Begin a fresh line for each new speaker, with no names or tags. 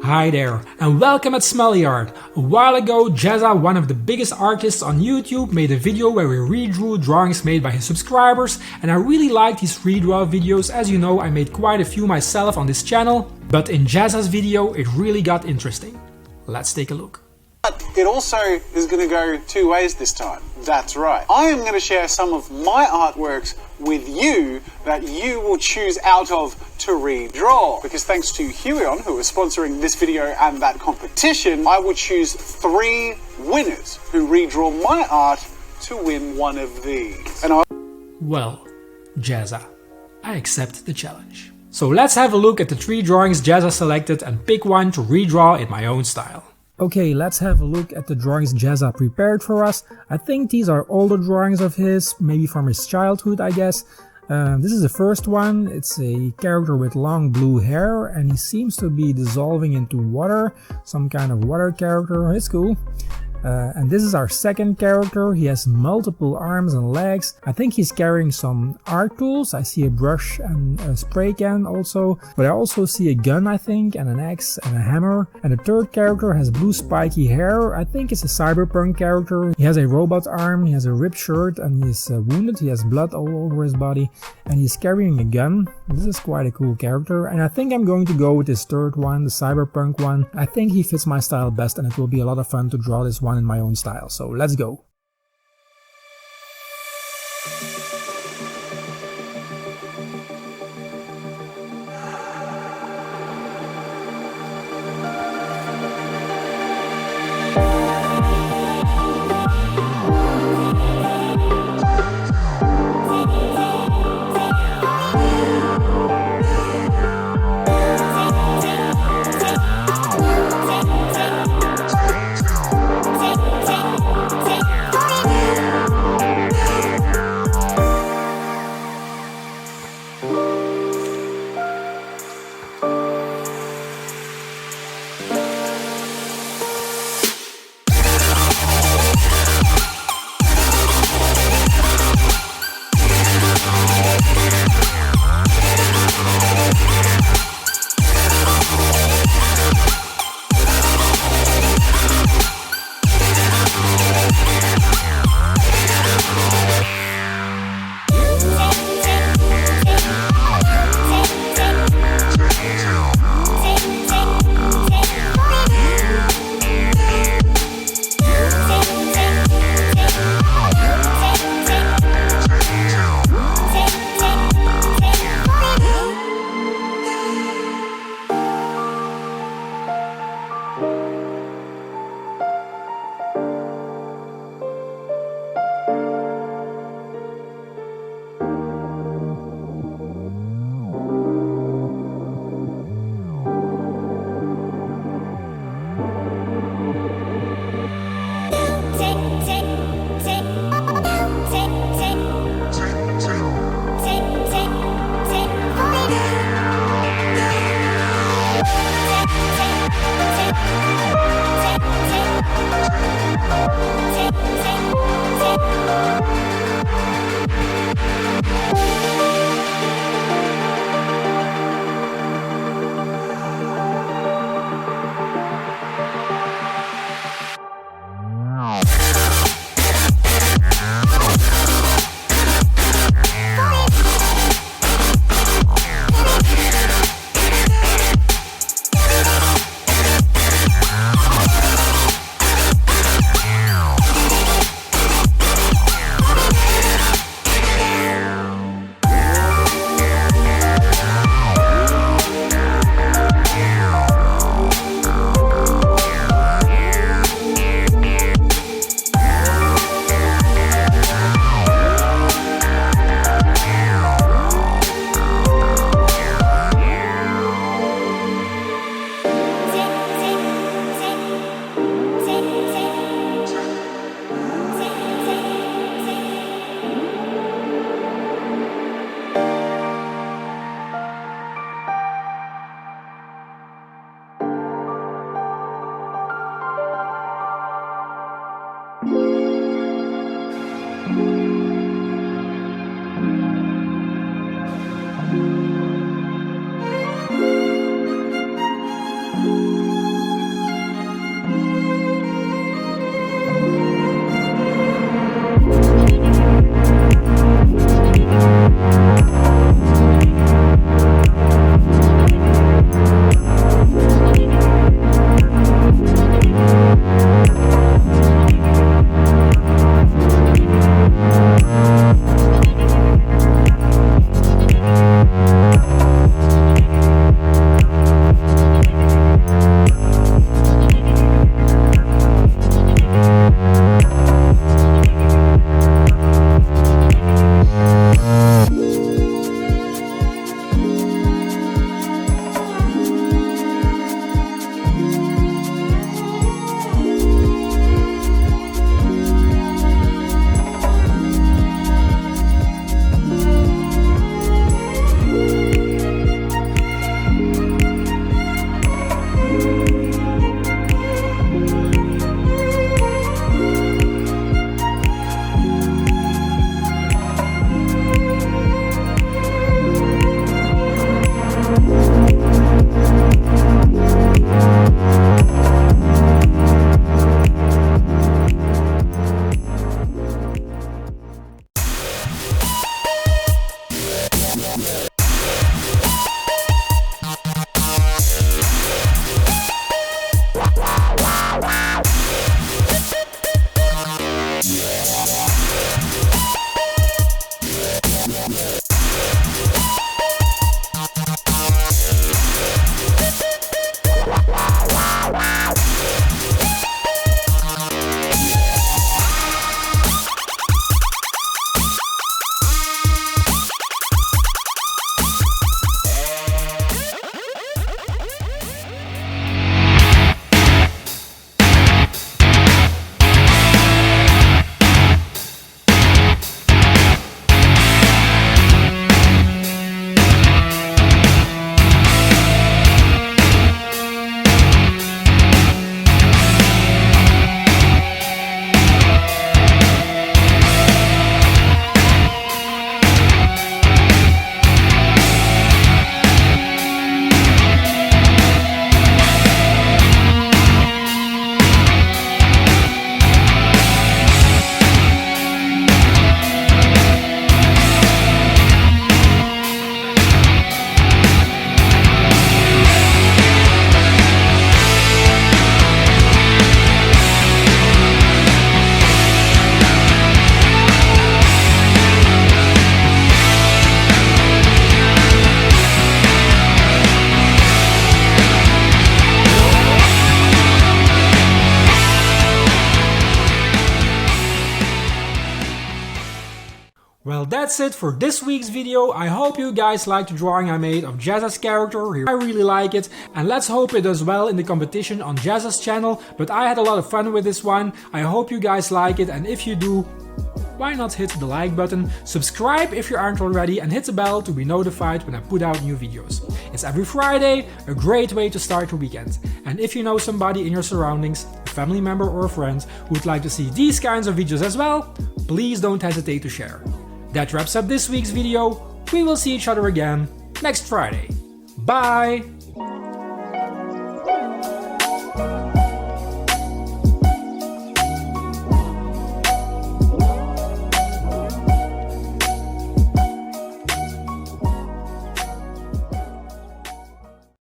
Hi there, and welcome at Smully Art. A while ago, Jazza, one of the biggest artists on YouTube, made a video where we redrew drawings made by his subscribers, and I really liked his redraw videos. As you know, I made quite a few myself on this channel, but in Jazza's video it really got interesting. Let's take a look.
But it also is going to go two ways this time. That's right. I am going to share some of my artworks with you that you will choose out of to redraw. Because thanks to Huion, who is sponsoring this video and that competition, I will choose 3 winners who redraw my art to win one of these.
Well, Jazza, I accept the challenge. So let's have a look at the 3 drawings Jazza selected and pick one to redraw in my own style. Okay, let's have a look at the drawings Jazza prepared for us. I think these are older drawings of his, maybe from his childhood, I guess. This is the first one. It's a character with long blue hair and he seems to be dissolving into water, some kind of water character. It's cool. And this is our second character. He has multiple arms and legs. I think he's carrying some art tools. I see a brush and a spray can also, but I also see a gun, I think, and an axe and a hammer. And the third character has blue spiky hair. I think it's a cyberpunk character. He has a robot arm, he has a ripped shirt, and he's wounded. He has blood all over his body, and he's carrying a gun. This is quite a cool character, and I think I'm going to go with this third one, the cyberpunk one. I think he fits my style best, and it will be a lot of fun to draw this one in my own style, so let's go. Well, that's it for this week's video. I hope you guys liked the drawing I made of Jazza's character. I really like it, and let's hope it does well in the competition on Jazza's channel. But I had a lot of fun with this one. I hope you guys like it, and if you do, why not hit the like button, subscribe if you aren't already, and hit the bell to be notified when I put out new videos. It's every Friday, a great way to start your weekend. And if you know somebody in your surroundings, a family member or a friend, who would like to see these kinds of videos as well, please don't hesitate to share. That wraps up this week's video. We will see each other again next Friday. Bye!